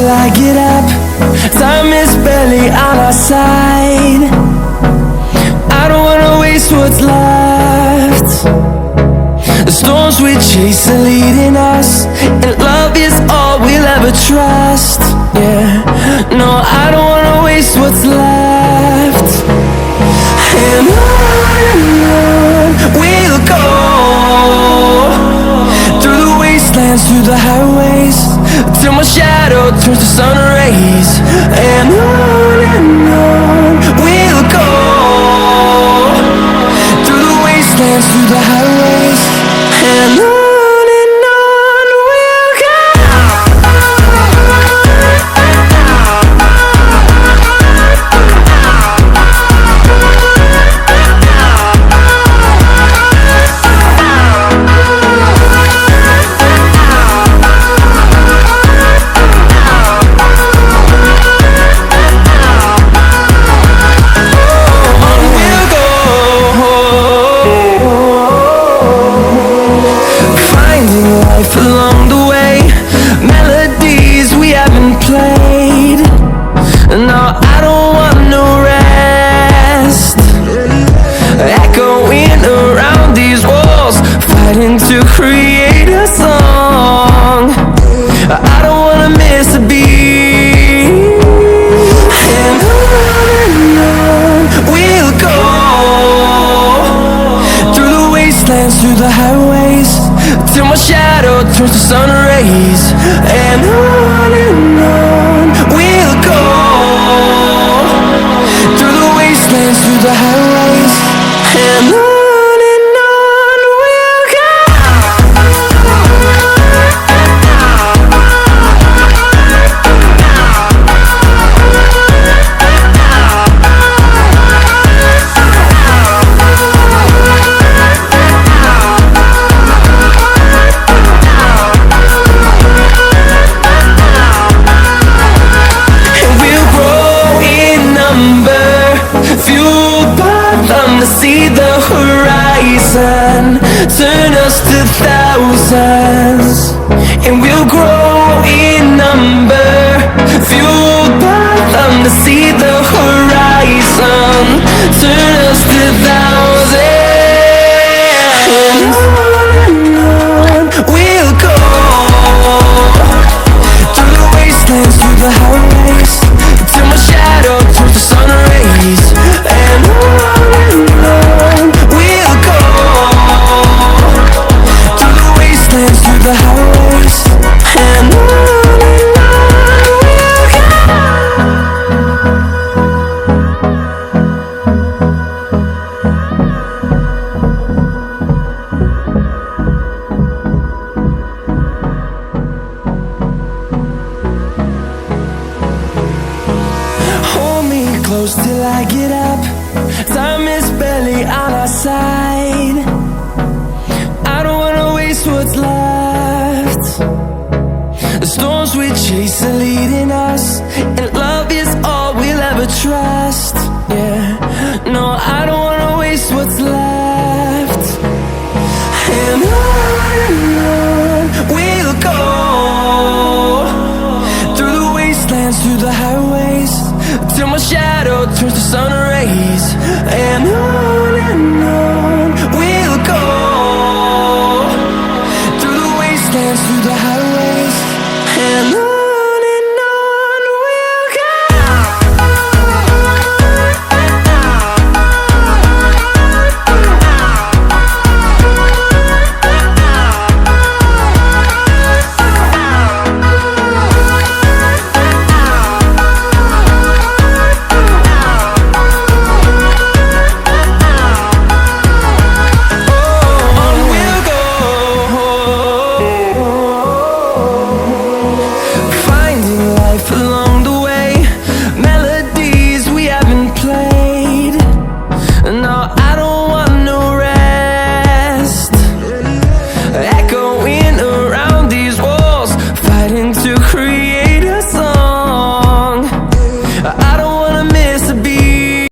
till I get up. Time is barely on our side. I don't wanna waste what's left. The storms we chase are leading us, and love is all we'll ever trust. Yeah, no, I don't wanna waste what's left. And on we'll go, through the wastelands, through the highways, till my shadow turns to sun rays. And on we'll go, through the wastelands, through the highways, and on. Along the way, melodies we haven't played. No, I don't want no rest. Echoing around these walls, fighting to create a song. I don't wanna miss a beat. And on we'll go, through the wastelands, through the highways, till my shadow turns to sun rays. And on we'll go, through the wastelands, through the highways, and on we'll go. See the horizon, turn us to thousands, and we'll grow in number, fueled by them. To see the horizon, turn us to thousands, and on we'll go, through the wastelands, through the highways, till my shadow turns to sun rays. And on we'll go, through the wastelands, through the highways, and on we'll hold me close till I get up. Time is barely on our side. I don't wanna waste what's left. The storms we chase are leading us, and love is all we'll ever trust. Yeah, no, I don't wanna waste what's left. And on we'll go, through the wastelands, through the highways, till my shadow turns to sun rays. And on